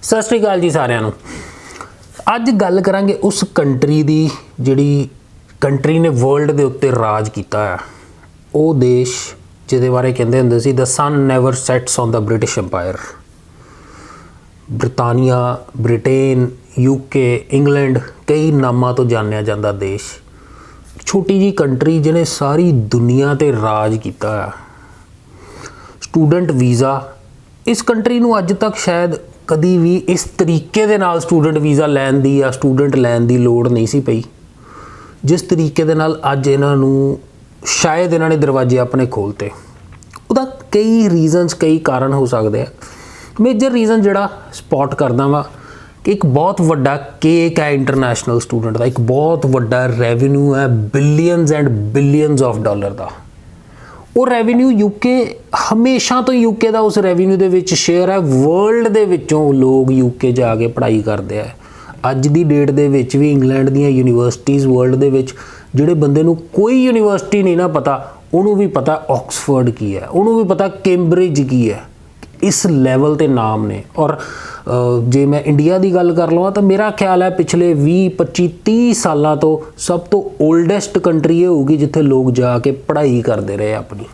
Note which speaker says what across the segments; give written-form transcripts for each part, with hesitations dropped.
Speaker 1: सत श्री अकाल जी सारिਆਂ ਨੂੰ। ਅੱਜ ਗੱਲ ਕਰਾਂਗੇ ਉਸ ਕੰਟਰੀ ਦੀ ਜਿਹੜੀ ਕੰਟਰੀ ਨੇ ਵਰਲਡ ਦੇ ਉੱਤੇ ਰਾਜ ਕੀਤਾ ਹੈ। ਉਹ ਦੇਸ਼ ਜਿਹਦੇ ਬਾਰੇ ਕਹਿੰਦੇ ਹੁੰਦੇ ਸੀ the sun never sets on the British empire. Britannia, Britain, UK, England कई नामां तो जानिया जाता देश। छोटी जी कंट्री जिन्हें सारी दुनिया ते राज किया है। स्टूडेंट वीज़ा इस कंट्री नूं अज तक शायद कदी भी इस तरीके दे नाल स्टूडेंट वीज़ा लैन दी या स्टूडेंट लैन दी लोड़ नहीं सी पई जिस तरीके दे नाल अज इन्हां नूं शायद इन्हां ने दरवाजे अपने खोलते। उहदा कई रीजनस, कई कारण हो सकते हैं। मेजर रीजन जिहड़ा स्पॉट करदा वा कि एक बहुत वड्डा केक है इंटरनेशनल स्टूडेंट का, एक बहुत वड्डा रेवन्यू है billions and billions of dollar का। वो रेवन्यू यूके हमेशा तो यूके का उस रेवन्यू के विच शेयर है। वर्ल्ड के विचों लोग यूके जाके पढ़ाई करते हैं। अज की डेट के विच भी इंग्लैंड दी यूनीवर्सिटीज़ वर्ल्ड के विच जिहड़े बंदे नूं कोई यूनीवर्सिटी नहीं ना पता, उन्होंने भी पता ऑक्सफोर्ड की है, उन्होंने भी पता कैम्ब्रिज की है। इस लैवल ते नाम ने। और जे मैं इंडिया की गल कर लवां तो मेरा ख्याल है पिछले 20-25-30 सालों तो सब तो ओल्डेस्ट कंट्री ये होगी जिथे लोग जाके पढ़ाई करते रहे अपनी।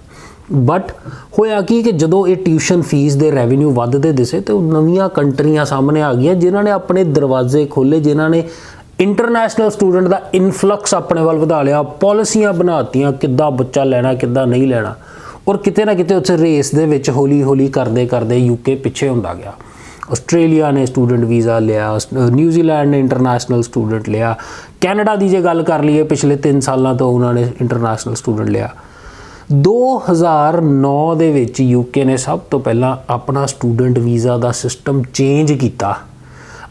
Speaker 1: बट होया कि जदों ये ट्यूशन फीस दे रेवन्यू वधदे दिसे तो नवीं कंट्रियां सामने आ गई जिन्हां ने अपने दरवाजे खोले, जिन्हां ने इंटरनेशनल स्टूडेंट का इनफ्लक्स अपने वाल वधा लिया, पॉलिसियां बनातियां किद्दां बच्चा लैना किद्दां नहीं लैना। और किते ना किते उस रेस दे विच हौली हौली करदे करदे यूके पिछे हुंदा गया। आस्ट्रेलिया ने स्टूडेंट वीज़ा लिया, न्यूजीलैंड ने इंटरनेशनल स्टूडेंट लिया, कैनेडा की जे गल कर लीए पिछले 3 सालों तो उन्होंने इंटरनेशनल स्टूडेंट लिया। 2009 दे विच यूके ने सब तो पहला अपना स्टूडेंट वीज़ा का सिस्टम चेंज किया।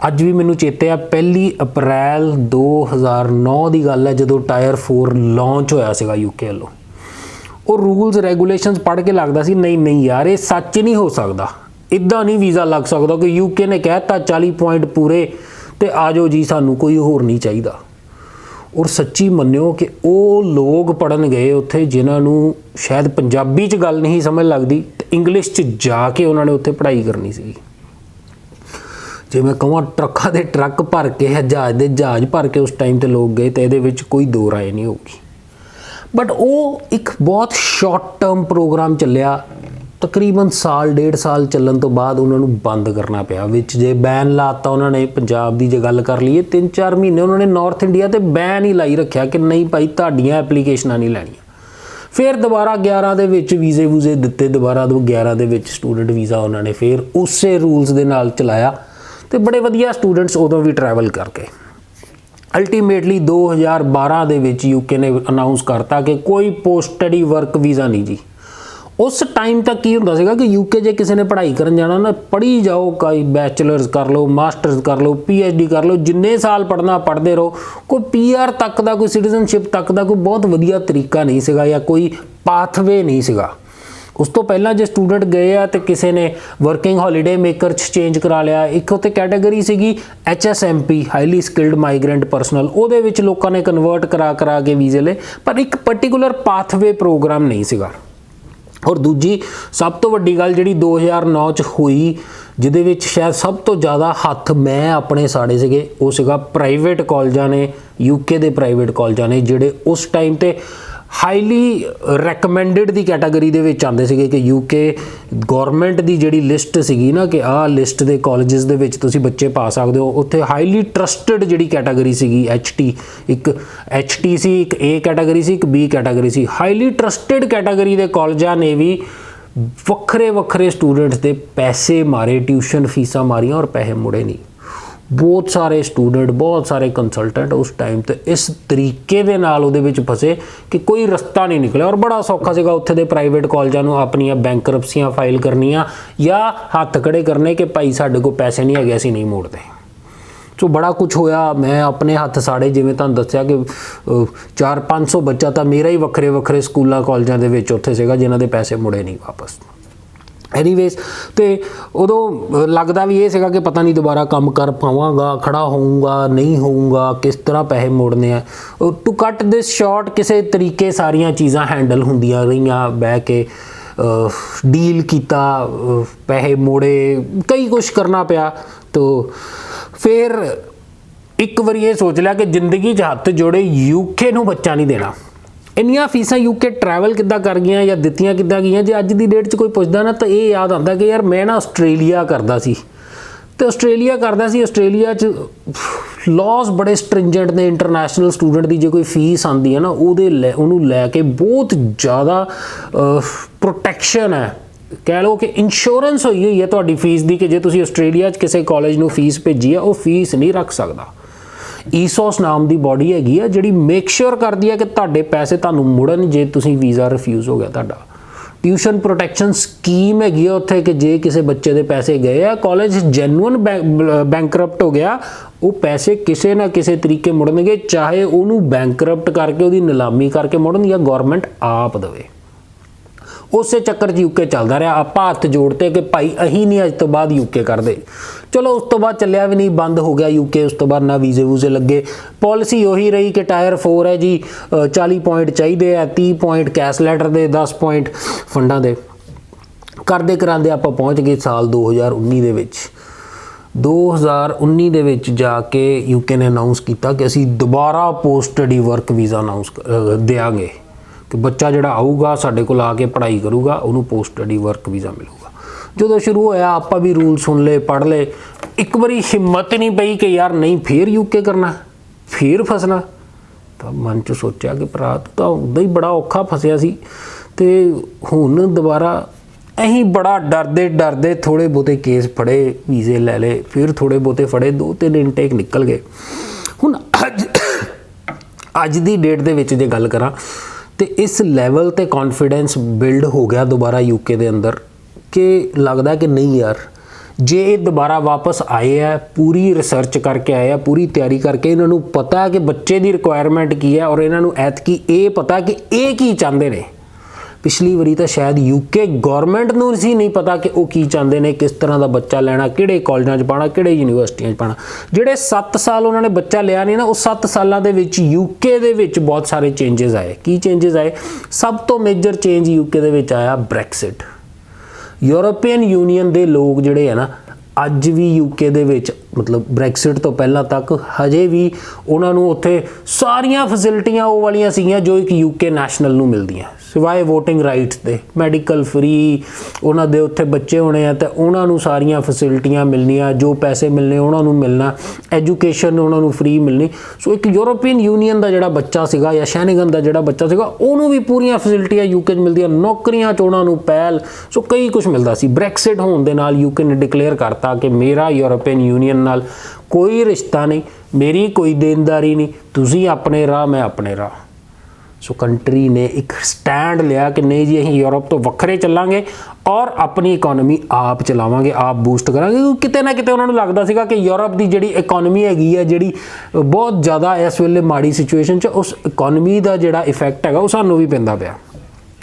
Speaker 1: अज भी मैनूं चेते आ 1 अप्रैल 2009 की गल है जदों टायर 4 लॉन्च होया सीगा यूके वालों। और रूल्स रेगूलेशनस पढ़ के लगता सी नहीं यार ये सच नहीं हो सकता, इदा नहीं वीज़ा लग सकता कि यूके ने कहता 40 पॉइंट पूरे तो आ जाओ जी सानू कोई होर नहीं चाहिए। और सच्ची मन्नियो कि वो लोग पढ़न गए उत्थे जिन्होंने शायद पंजाबी च गल नहीं समझ लगती, इंग्लिश च जाके उन्होंने उत्थे पढ़ाई करनी सी। जे मैं कहूँ ट्रकों के ट्रक भर के जहाज़ के जहाज़ भर के उस टाइम तो लोग गए तो ये कोई दो राय नहीं होगी। बट वो एक बहुत शॉर्ट टर्म प्रोग्राम चलिया, तकरीबन साल 1.5 साल चलन तो बाद उन्होंने बंद करना पिया। विच जे बैन लाता उन्होंने पंजाब की जे गल कर लीए 3-4 महीने उन्होंने नॉर्थ इंडिया ते बैन ही लाई रखा कि नहीं भाई तुहाडियां एप्लीकेशनां नहीं लैणियां। फिर दोबारा 11 दे विच वीज़े वूज़े दिते, दोबारा 11 दे विच स्टूडेंट वीज़ा उन्होंने फिर उस रूल्स दे नाल चलाया तो बड़े वधिया स्टूडेंट्स उदों भी ट्रैवल करके। अल्टीमेटली 2012 दे विच यूके ने अनाउंस करता कि कोई पोस्ट स्टडी वर्क वीज़ा नहीं जी। उस टाइम तक की हुंदा सीगा कि यूके जे किसी ने पढ़ाई करन जाना ना पढ़ी जाओ, कई बैचलर्स कर लो, मास्टर्स कर लो, PhD कर लो, जिन्ने साल पढ़ना पढ़ते रहो। कोई PR तक का, कोई सिटीजनशिप तक का कोई बहुत वधिया तरीका नहीं सीगा या कोई पाथवे नहीं सीगा। उस तो पहला जो स्टूडेंट गए आ तो किसी ने वर्किंग हॉलीडे मेकर चेंज करा लिया। एक उत्ते कैटेगरी सीगी HSMP highly skilled migrant personal, ਉਹਦੇ ਵਿੱਚ ਲੋਕਾਂ ने कन्वर्ट करा के वीज़े ले, पर एक पर्टिकुलर पाथवे प्रोग्राम नहीं सीगा। और दूजी सब तो वड्डी गल जिहड़ी 2009 च हुई जिहदे विच शायद सब तो ज़्यादा हत्थ मैं अपने साड़े सीगे वो सीगा प्राइवेट कॉलेजां ने, यूके दे प्राइवेट कॉलेजां ने जिहड़े उस टाइम ते हाईली रैकमेंडिड की कैटागरी दे विच आंदे सीगे कि यूके गौरमेंट की जिहड़ी लिस्ट सीगी ना कि आह लिस्ट के कॉलेजेस दे विच तुसीं बच्चे पा सकते हो। उत्थे हाईली ट्रस्टिड जिहड़ी कैटागरी सीगी HT, एक HT सी, एक A कैटागरी सी, एक B कैटागरी सी। हाईली ट्रस्टिड कैटागरी के कॉलेजां ने भी वक्खरे वक्खरे स्टूडेंट्स के पैसे मारे, ट्यूशन फीसां मारियां और पैसे मुड़े नहीं। बहुत सारे स्टूडेंट, बहुत सारे कंसलटेंट उस टाइम तो इस तरीके दे नाल उहदे विच फसे कि कोई रस्ता नहीं निकलिया। और बड़ा सौखा सीगा उत्थे दे प्राइवेट कॉलेजां नूं अपनियां बैंकरप्सियां फाइल करनियां या हत्थ खड़े करने कि भाई साडे कोल पैसे नहीं हैगे असीं नहीं मोड़दे। सो बड़ा कुछ होया, मैं अपने हत्थ साड़े जिवें तुहानूं दस्सिया कि 400-500 बच्चा तो मेरा ही वक्खरे वक्खरे स्कूलों कॉलेजां दे विच उत्थे सीगा जिन्हां दे पैसे मुड़े नहीं वापस। एनीवेज तो उदों लगता भी ये सीगा कि पता नहीं दोबारा काम कर पावांगा, खड़ा होऊंगा नहीं होऊंगा, किस तरह पैसे मोड़ने हैं। टू कट दिस शॉर्ट किसी तरीके सारिया चीज़ां हैंडल होंदियां रहियां बह के डील किया, पैसे मोड़े, कई कुछ करना पिया। तो फिर एक बार ये सोच लिया कि जिंदगी 'ਚ हत्थ जोड़े यूके ਨੂੰ ਬੱਚਾ नहीं देना। ਇੰਨੀਆਂ ਫੀਸਾਂ यूके ट्रैवल किद्दां कर गईਆਂ ਜਾਂ ਦਿੱਤੀਆਂ किद्दां गईਆਂ, जे अज की डेट 'ਚ कोई पुछदा ना तो ये याद आता कि यार मैं ना ਆਸਟ੍ਰੇਲੀਆ करदा सी, तो ਆਸਟ੍ਰੇਲੀਆ करदा सी। ਆਸਟ੍ਰੇਲੀਆ 'ਚ लॉस बड़े स्ट्रिंजेंट ने। इंटरनेशनल स्टूडेंट की जो कोई फीस आती है ना ਉਹਨੂੰ ਲੈ ਕੇ बहुत ज़्यादा प्रोटैक्शन है, कह लो कि इंश्योरेंस हुई हुई है ਤੁਹਾਡੀ फीस की, कि जे तुसीं ਆਸਟ੍ਰੇਲੀਆ 'ਚ ਕਿਸੇ कॉलेज ਨੂੰ फीस भेजी है, वो फीस नहीं रख सकता। ईसोस नाम की बॉडी हैगी है जिहड़ी मेक श्योर करती है कि तुहाडे पैसे तुहानूं मुड़न जे तुसीं वीज़ा रिफ्यूज़ हो गया तुहाडा। ट्यूशन प्रोटैक्शन स्कीम हैगी है उत्थे कि जे किसी बच्चे के पैसे गए आ, कॉलेज जैनुअन बैंकरप्ट हो गया, वो पैसे किसी ना किसी तरीके मुड़नगे, चाहे उन्होंने बैंकरप्ट करके उहदी नीलामी करके मुड़न या गौरमेंट आप देवे। उस चक्कर च यूके चलता रहा। आप हाथ जोड़ते कि भाई अही नहीं अज तो बाद यूके करते। चलो उस तो बाद चलिया भी नहीं, बंद हो गया यूके। उस तो बाद ना वीज़े वूजे लगे। पॉलिसी उही रही कि टायर 4 है जी, 40 पॉइंट चाहिए, 30 पॉइंट कैश लैटर दे, 10 पॉइंट फंडा दे, करते करांदे आप पहुँच गए साल 2019 दे विच। 2019 दे विच जाके यूके ने अनाउंस किया कि असीं दोबारा post study work visa announce देंगे, कि बच्चा जिहड़ा आऊगा साडे कोल आके पढ़ाई करूगा, उन्होंने पोस्ट स्टडी वर्क वीज़ा मिलूगा। जो शुरू होया आप भी रूल सुन ले, पढ़ ले, एक बारी हिम्मत नहीं पई कि यार नहीं फिर यूके करना, फिर फसना। तो मन च सोचा कि भरा तू तो उदा ही बड़ा औखा फसिया सी, ते हुण दोबारा अहीं बड़ा डरदे डरदे थोड़े बहुते केस फड़े, वीज़े लै ले, फिर थोड़े बहुते फड़े, 2-3 इनटेक निकल गए। हुण अज दी डेट दे विच जे गल करां तो इस लैवल ते कॉन्फिडेंस बिल्ड हो गया दोबारा यूके दे अंदर कि लगता कि नहीं यार, जे ये दोबारा वापस आए हैं, पूरी रिसर्च करके आए हैं, पूरी तैयारी करके, इन्होंने पता है कि बच्चे की रिक्वायरमेंट की है और इन्होंने ऐतकी ये पता कि ये की चाहते हैं। पिछली बारी तो शायद यूके गौरमेंट नूं सी नहीं पता कि वो की चाहते हैं, किस तरह का बच्चा लेना, किहड़े कॉलेजां 'च पाना, किहड़े यूनीवर्सिटियां 'च पाना। जिहड़े 7 साल उन्होंने बच्चा लिया नहीं ना, उस 7 सालों के विच यूके दे विच बहुत सारे चेंजेस आए। की चेंजेस आए? सब तो मेजर चेंज यूके दे विच आया ब्रैक्सिट। यूरोपीयन यूनीयन के लोग जिहड़े है ना, अज भी यूके दे विच मतलब ब्रैक्सिट तो पहला तक हजे भी उन्होंने उत्थे सारियां फैसिलिटियां वो वालियां सीगियां जो एक यूके नैशनल नूं मिलदियां, सिवाए वोटिंग राइट्स दे, मैडिकल फ्री, उन्होंने उत्थे बच्चे होने हैं तो उन्होंने सारियां फैसिलिटियां मिलनियां, जो पैसे मिलने उन्होंने मिलना, एजुकेशन उन्होंने फ्री मिलनी। सो एक यूरोपीयन यूनीयन का जिहड़ा बच्चा सीगा या शैनिगन का जिहड़ा बच्चा सीगा, उन्होंने भी पूरियां फैसिलिटियां यूके च मिलदियां, नौकरियां च उन्होंने पहल, सो कई कुछ मिलता सी। ब्रैक्सिट होने दे नाल यूके ने डिकलेयर करता कि मेरा यूरोपीयन यूनीयन नाल कोई रिश्ता नहीं, मेरी कोई देनदारी नहीं, तुसी अपने राह मैं अपने राह। सो कंट्री ने एक स्टैंड लिया कि नहीं जी अं यूरोप तो वक्रे चलांगे और अपनी इकोनॉमी आप चलावांगे, आप बूस्ट करांगे। क्योंकि किते ना किते उन्होंने लगता सीगा कि यूरोप की जिहड़ी इकोनॉमी हैगी है, जिहड़ी बहुत ज़्यादा इस वेले माड़ी सिचुएशन च, उस इकोनॉमी का जिहड़ा इफैक्ट हैगा वो सानूं भी पैंदा पिया।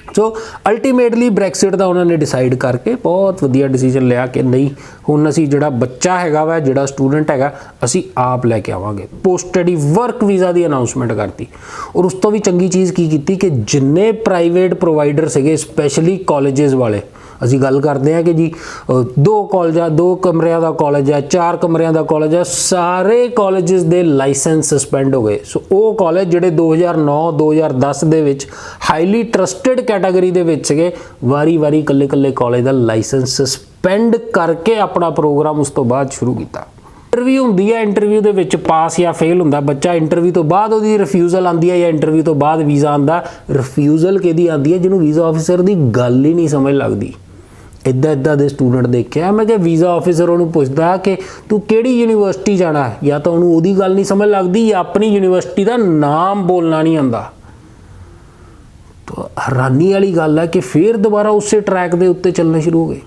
Speaker 1: सो अल्टीमेटली ब्रैक्सिट का उन्होंने डिसाइड करके बहुत वधिया डिसीजन लिया कि नहीं हुण असीं जिहड़ा बच्चा हैगा वा, जिहड़ा स्टूडेंट हैगा, असीं आप लैके आवांगे। पोस्ट स्टडी वर्क वीज़ा की अनाउंसमेंट करती। और उस तो भी चंगी चीज़ की कीती कि जिन्ने प्राइवेट प्रोवाइडर सीगे, स्पैशली कॉलेजेस वाले, असीं गल करते हैं कि जी 2 कॉलेज है, 2 कमरियां का कॉलेज है, 4 कमरियां का कॉलेज है, सारे कॉलेजेस दे लाइसेंस सस्पेंड हो गए। सो वो कॉलेज जिहड़े 2009-2010 दे विच हाईली ट्रस्टिड कैटागरी दे विच सीगे, वारी वारी कल्ले कल्ले कॉलेज का लाइसेंस सस्पेंड करके अपना प्रोग्राम उस तो बाद शुरू किया। इंटरव्यू होंदी है, इंटरव्यू दे विच पास या फेल हुंदा बच्चा, इंटरव्यू तो बाद उहदी रिफ्यूजल आंदी है या इंटरव्यू तो बाद वीज़ा आंदा। रिफ्यूजल किहदी आंदी है? जिन्होंने वीज़ा ऑफिसर की गल ही नहीं समझ लगती। इदा दे स्टूडेंट देखे मैं कि वीज़ा ऑफिसर उन्होंने पुछदा कि तू किहड़ी यूनीवर्सिटी जाना है, या तो उन्होंने उहदी गल नहीं समझ लगती या अपनी यूनीवर्सिटी का नाम बोलना नहीं आंदा। तो हैरानी वाली गल है कि फिर दोबारा उस ट्रैक के उत्ते चलने शुरू हो गए।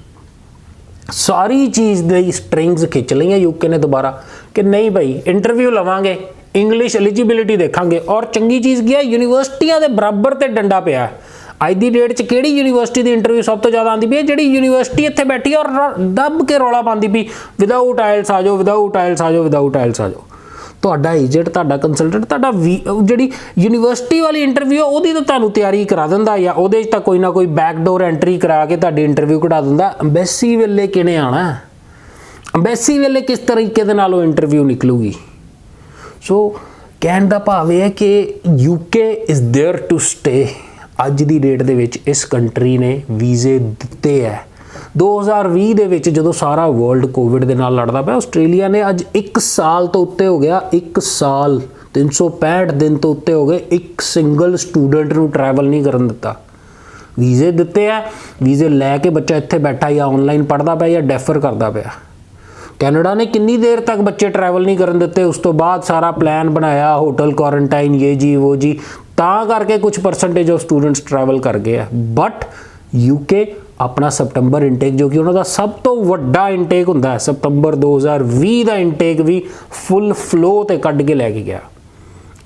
Speaker 1: सारी चीज़ दी स्ट्रिंग्स खिंच लियां यूके ने दोबारा कि नहीं भाई इंटरव्यू लवांगे, इंग्लिश एलिजिबिलिटी देखांगे, और चंगी चीज़ की है यूनीवर्सिटियां दे बराबर ते डंडा पिया है। अज की डेट च किहड़ी यूनीवर्सिटी की इंटरव्यू सब तो ज़्यादा आती पई है? जिहड़ी यूनीवर्सिटी इत्थे बैठी और दब के रौला पाती पई, विदाउट आइल्स आ जाओ, विदाउट आइल्स आ जाओ, विदाउट आइल्स आ जाओ। ਤੁਹਾਡਾ ਏਜੰਟ, ਤੁਹਾਡਾ ਕੰਸਲਟੈਂਟ, ਤੁਹਾਡਾ ਜਿਹੜੀ ਯੂਨੀਵਰਸਿਟੀ ਵਾਲੀ ਇੰਟਰਵਿਊ ਉਹਦੀ ਤਾਂ ਤੁਹਾਨੂੰ ਤਿਆਰੀ ਕਰਾ ਦਿੰਦਾ, ਜਾਂ ਉਹਦੇ 'ਚ ਤਾਂ ਕੋਈ ਨਾ ਕੋਈ ਬੈਕਡੋਰ ਐਂਟਰੀ ਕਰਾ ਕੇ ਤੁਹਾਡੀ ਇੰਟਰਵਿਊ ਕਢਾ ਦਿੰਦਾ। ਅੰਬੈਸੀ ਵੇਲੇ ਕਿਹਨੇ ਆਉਣਾ, ਅੰਬੈਸੀ ਵੇਲੇ ਕਿਸ ਤਰੀਕੇ ਦੇ ਨਾਲ ਉਹ ਇੰਟਰਵਿਊ ਨਿਕਲੂਗੀ। ਸੋ ਕਹਿਣ ਦਾ ਭਾਵ ਇਹ ਹੈ ਕਿ UK is there to stay. ਅੱਜ ਦੀ ਡੇਟ ਦੇ ਵਿੱਚ ਇਸ ਕੰਟਰੀ ਨੇ ਵੀਜ਼ੇ ਦਿੱਤੇ ਹੈ। 2020 ਦੇ ਵਿੱਚ ਜਦੋਂ ਸਾਰਾ ਵਰਲਡ ਕੋਵਿਡ ਦੇ ਨਾਲ ਲੜਦਾ ਪਿਆ, ਆਸਟ੍ਰੇਲੀਆ ਨੇ ਅੱਜ 1 ਸਾਲ ਤੋਂ ਉੱਤੇ ਹੋ ਗਿਆ, 1 ਸਾਲ 365 ਦਿਨ ਤੋਂ ਉੱਤੇ ਹੋ ਗਏ, ਇੱਕ ਸਿੰਗਲ ਸਟੂਡੈਂਟ ਨੂੰ ਟਰੈਵਲ ਨਹੀਂ ਕਰਨ ਦਿੱਤਾ। ਵੀਜ਼ੇ ਦਿੱਤੇ ਆ, ਵੀਜ਼ੇ ਲੈ ਕੇ ਬੱਚਾ ਇੱਥੇ ਬੈਠਾ ਜਾਂ ਆਨਲਾਈਨ ਪੜ੍ਹਦਾ ਪਿਆ ਜਾਂ ਡੈਫਰ ਕਰਦਾ ਪਿਆ। ਕੈਨੇਡਾ ਨੇ ਕਿੰਨੀ ਦੇਰ ਤੱਕ ਬੱਚੇ ਟਰੈਵਲ ਨਹੀਂ ਕਰਨ ਦਿੱਤੇ, ਉਸ ਤੋਂ ਬਾਅਦ ਸਾਰਾ ਪਲਾਨ ਬਣਾਇਆ, ਹੋਟਲ ਕੁਆਰੰਟਾਈਨ, ਇਹ ਜੀ ਉਹ ਜੀ, ਤਾਂ ਕਰਕੇ ਕੁਝ ਪਰਸੈਂਟੇਜ ਆਫ ਸਟੂਡੈਂਟਸ ਟਰੈਵਲ ਕਰ ਗਏ ਆ। ਬਟ ਯੂਕੇ ਆਪਣਾ ਸਤੰਬਰ ਇਨਟੇਕ, ਜੋ ਕਿ ਉਹਨਾਂ ਦਾ ਸਭ ਤੋਂ ਵੱਡਾ ਇਨਟੇਕ ਹੁੰਦਾ ਹੈ, ਸਤੰਬਰ 2020 ਦਾ ਇਨਟੇਕ ਵੀ ਫੁੱਲ ਫਲੋ ਤੇ ਕੱਢ ਕੇ ਲੈ ਕੇ ਗਿਆ।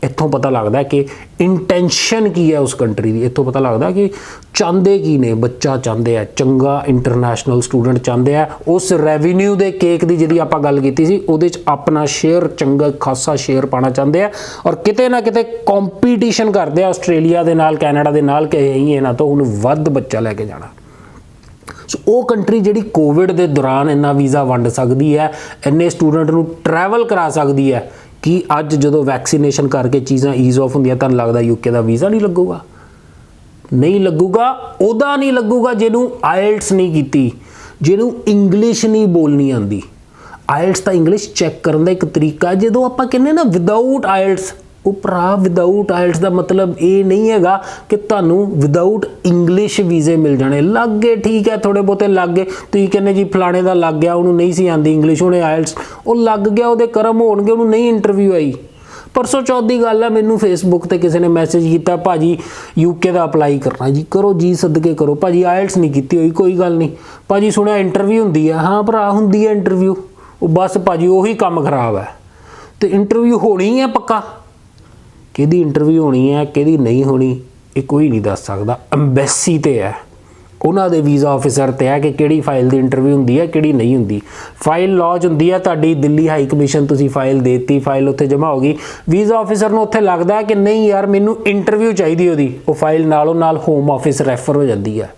Speaker 1: ਇੱਥੋਂ ਪਤਾ ਲੱਗਦਾ ਕਿ ਇੰਟੈਂਸ਼ਨ ਕੀ ਹੈ ਉਸ ਕੰਟਰੀ ਦੀ, ਇੱਥੋਂ ਪਤਾ ਲੱਗਦਾ ਕਿ ਚਾਹੁੰਦੇ ਕੀ ਨੇ। ਬੱਚਾ ਚਾਹੁੰਦੇ ਆ ਚੰਗਾ ਇੰਟਰਨੈਸ਼ਨਲ ਸਟੂਡੈਂਟ, ਚਾਹੁੰਦੇ ਆ ਉਸ ਰੈਵਨਿਊ ਦੇ ਕੇਕ ਦੀ ਜਿਹਦੀ ਆਪਾਂ ਗੱਲ ਕੀਤੀ ਸੀ ਉਹਦੇ 'ਚ ਆਪਣਾ ਸ਼ੇਅਰ, ਚੰਗਾ ਖਾਸਾ ਸ਼ੇਅਰ ਪਾਣਾ ਚਾਹੁੰਦੇ ਆ, ਔਰ ਕਿਤੇ ਨਾ ਕਿਤੇ ਕੰਪੀਟੀਸ਼ਨ ਕਰਦੇ ਆ ਆਸਟ੍ਰੇਲੀਆ ਦੇ ਨਾਲ, ਕੈਨੇਡਾ ਦੇ ਨਾਲ, ਕਿ ਅਸੀਂ ਇਹਨਾਂ ਤੋਂ ਹੁਣ ਵੱਧ ਬੱਚਾ ਲੈ ਕੇ ਜਾਣਾ। ਸੋ ਉਹ ਕੰਟਰੀ ਜਿਹੜੀ ਕੋਵਿਡ ਦੇ ਦੌਰਾਨ ਇੰਨਾ ਵੀਜ਼ਾ ਵੰਡ ਸਕਦੀ ਹੈ, ਇੰਨੇ ਸਟੂਡੈਂਟ ਨੂੰ ਟਰੈਵਲ ਕਰਾ ਸਕਦੀ ਹੈ, ਕਿ ਅੱਜ ਜਦੋਂ ਵੈਕਸੀਨੇਸ਼ਨ ਕਰਕੇ ਚੀਜ਼ਾਂ ਈਜ਼ ਆਫ ਹੁੰਦੀਆਂ, ਤੁਹਾਨੂੰ ਲੱਗਦਾ ਯੂਕੇ ਦਾ ਵੀਜ਼ਾ ਨਹੀਂ ਲੱਗੂਗਾ? ਨਹੀਂ ਲੱਗੂਗਾ। ਉਹਦਾ ਨਹੀਂ ਲੱਗੂਗਾ ਜਿਹਨੂੰ ਆਇਲਟਸ ਨਹੀਂ ਕੀਤੀ, ਜਿਹਨੂੰ ਇੰਗਲਿਸ਼ ਨਹੀਂ ਬੋਲਣੀ ਆਉਂਦੀ। ਆਇਲਟਸ ਤਾਂ ਇੰਗਲਿਸ਼ ਚੈੱਕ ਕਰਨ ਦਾ ਇੱਕ ਤਰੀਕਾ। ਜਦੋਂ ਆਪਾਂ ਕਹਿੰਦੇ ਨਾ ਵਿਦਆਊਟ ਆਇਲਟਸ, ਉਹ ਭਰਾ ਵਿਦਆਊਟ ਆਇਲਟਸ ਦਾ ਮਤਲਬ ਇਹ ਨਹੀਂ ਹੈਗਾ ਕਿ ਤੁਹਾਨੂੰ ਵਿਦਆਊਟ ਇੰਗਲਿਸ਼ ਵੀਜ਼ੇ ਮਿਲ ਜਾਣੇ। ਲੱਗ ਗਏ ਠੀਕ ਹੈ, ਥੋੜ੍ਹੇ ਬਹੁਤੇ ਲੱਗ ਗਏ, ਤੁਸੀਂ ਕਹਿੰਦੇ ਜੀ ਫਲਾਣੇ ਦਾ ਲੱਗ ਗਿਆ, ਉਹਨੂੰ ਨਹੀਂ ਸੀ ਆਉਂਦੀ ਇੰਗਲਿਸ਼, ਉਹਨੇ ਆਇਲਟਸ, ਉਹ ਲੱਗ ਗਿਆ, ਉਹਦੇ ਕਰਮ ਹੋਣਗੇ, ਉਹਨੂੰ ਨਹੀਂ ਇੰਟਰਵਿਊ ਆਈ। ਪਰਸੋਂ ਚੌਥ ਦੀ ਗੱਲ ਹੈ, ਮੈਨੂੰ ਫੇਸਬੁੱਕ ਤੇ ਕਿਸੇ ਨੇ ਮੈਸੇਜ ਕੀਤਾ, ਭਾਜੀ ਯੂਕੇ ਦਾ ਅਪਲਾਈ ਕਰਨਾ ਜੀ, ਕਰੋ ਜੀ ਸਦਕੇ ਕਰੋ। ਭਾਜੀ ਆਇਲਟਸ ਨਹੀਂ ਕੀਤੀ ਹੋਈ, ਕੋਈ ਗੱਲ ਨਹੀਂ। ਭਾਜੀ ਸੁਣਿਆ ਇੰਟਰਵਿਊ ਹੁੰਦੀ ਹੈ। ਹਾਂ ਭਰਾ ਹੁੰਦੀ ਹੈ ਇੰਟਰਵਿਊ, ਉਹ ਬਸ ਭਾਜੀ ਉਹੀ ਕੰਮ ਖਰਾਬ ਹੈ। ਤੇ ਇੰਟਰਵਿਊ ਹੋਣੀ ਹੈ ਪੱਕਾ, ਕਿਹਦੀ ਇੰਟਰਵਿਊ ਹੋਣੀ ਹੈ ਕਿਹਦੀ ਨਹੀਂ ਹੋਣੀ ਇਹ ਕੋਈ ਨਹੀਂ ਦੱਸ ਸਕਦਾ। ਅੰਬੈਸੀ ਤੇ ਹੈ, ਉਹਨਾਂ ਦੇ ਵੀਜ਼ਾ ਆਫਿਸਰ ਤੇ ਹੈ ਕਿ ਕਿਹੜੀ ਫਾਈਲ ਦੀ ਇੰਟਰਵਿਊ ਹੁੰਦੀ ਹੈ ਕਿਹੜੀ ਨਹੀਂ ਹੁੰਦੀ। ਫਾਈਲ ਲੌਜ ਹੁੰਦੀ ਹੈ ਤੁਹਾਡੀ ਦਿੱਲੀ ਹਾਈ ਕਮਿਸ਼ਨ, ਤੁਸੀਂ ਫਾਈਲ ਦੇਤੀ, ਫਾਈਲ ਉੱਥੇ ਜਮ੍ਹਾਂ ਹੋ ਗਈ, ਵੀਜ਼ਾ ਆਫਿਸਰ ਨੂੰ ਉੱਥੇ ਲੱਗਦਾ ਹੈ ਕਿ ਨਹੀਂ ਯਾਰ ਮੈਨੂੰ ਇੰਟਰਵਿਊ ਚਾਹੀਦੀ ਉਹਦੀ, ਉਹ ਫਾਈਲ ਨਾਲੋਂ ਨਾਲ ਹੋਮ ਆਫਿਸ ਰੈਫਰ ਹੋ ਜਾਂਦੀ ਹੈ।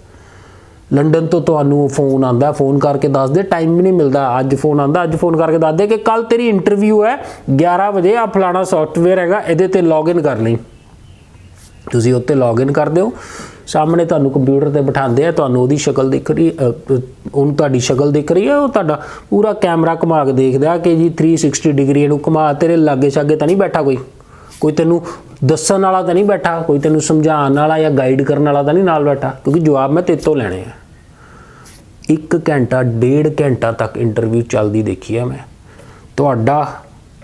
Speaker 1: ਲੰਡਨ ਤੋਂ ਤੁਹਾਨੂੰ ਫੋਨ ਆਉਂਦਾ, ਫੋਨ ਕਰਕੇ ਦੱਸ ਦੇ, ਟਾਈਮ ਵੀ ਨਹੀਂ ਮਿਲਦਾ, ਅੱਜ ਫੋਨ ਆਉਂਦਾ, ਅੱਜ ਫੋਨ ਕਰਕੇ ਦੱਸ ਦੇ ਕਿ ਕੱਲ ਤੇਰੀ ਇੰਟਰਵਿਊ ਹੈ 11 ਵਜੇ, ਆ ਫਲਾਣਾ ਸੌਫਟਵੇਅਰ ਹੈਗਾ, ਇਹਦੇ ਤੇ ਲੌਗਇਨ ਕਰ ਲਈ। ਤੁਸੀਂ ਉੱਤੇ ਲੌਗਇਨ ਕਰਦੇ ਹੋ, ਸਾਹਮਣੇ ਤੁਹਾਨੂੰ ਕੰਪਿਊਟਰ ਤੇ ਬਿਠਾਉਂਦੇ ਆ, ਤੁਹਾਨੂੰ ਉਹਦੀ ਸ਼ਕਲ ਦਿਖ ਰਹੀ, ਉਹਨੂੰ ਤੁਹਾਡੀ ਸ਼ਕਲ ਦਿਖ ਰਹੀ ਹੈ, ਉਹ ਤੁਹਾਡਾ ਪੂਰਾ ਕੈਮਰਾ ਘੁਮਾ ਕੇ ਦੇਖਦਾ ਕਿ ਜੀ 360 ਡਿਗਰੀ ਇਹਨੂੰ ਘੁਮਾ, ਤੇਰੇ ਲਾਗੇ ਛਾਗੇ ਤਾਂ ਨਹੀਂ ਬੈਠਾ ਕੋਈ ਤੈਨੂੰ ਦੱਸਣ ਵਾਲਾ ਤਾਂ ਨਹੀਂ ਬੈਠਾ, ਕੋਈ ਤੈਨੂੰ ਸਮਝਾਉਣ ਵਾਲਾ ਜਾਂ ਗਾਈਡ ਕਰਨ ਵਾਲਾ ਤਾਂ ਨਹੀਂ ਨਾਲ ਬੈਠਾ, ਕਿਉਂਕਿ ਜਵਾਬ ਮੈਂ ਤੇਰੇ ਤੋਂ ਲੈਣੇ ਆ। 1 ਘੰਟਾ 1.5 ਘੰਟਾ ਤੱਕ ਇੰਟਰਵਿਊ ਚੱਲਦੀ ਦੇਖੀ ਆ ਮੈਂ। ਤੁਹਾਡਾ